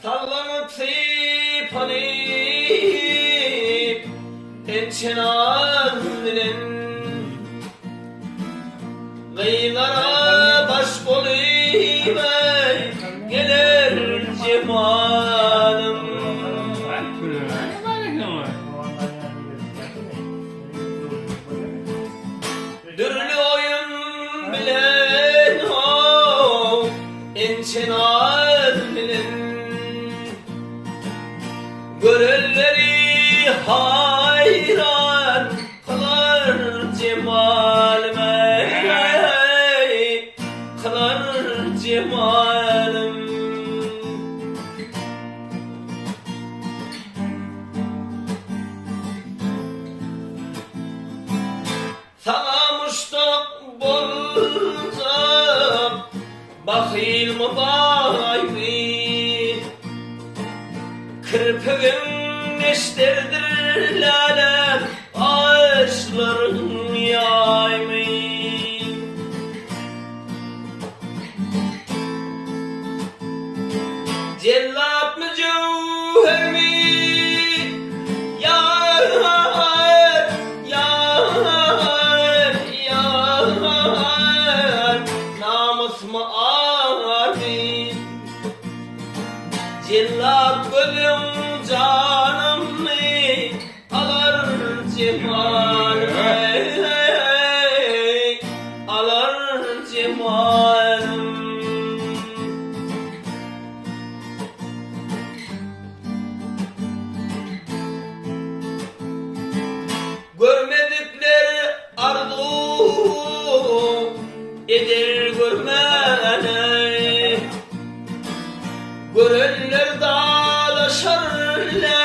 Sallanıp seypanip ençenan bilen gıylara baş bulayım gelir cemalım. Dürlü oyun bilen o ençenan bilen görelleri hayran kılar cemalime, kılar cemalim. Sana muştak bolsam bakil mi baymi, kırpığın neşterdir lalem ağaçların yaymi. Cellat mı cevher mi yar yar yar, namus mu âri cellat gözüm canım alar cemalime, alar cemalim. Görmedikleri arzu eder görmene, görenler dağlaşarlar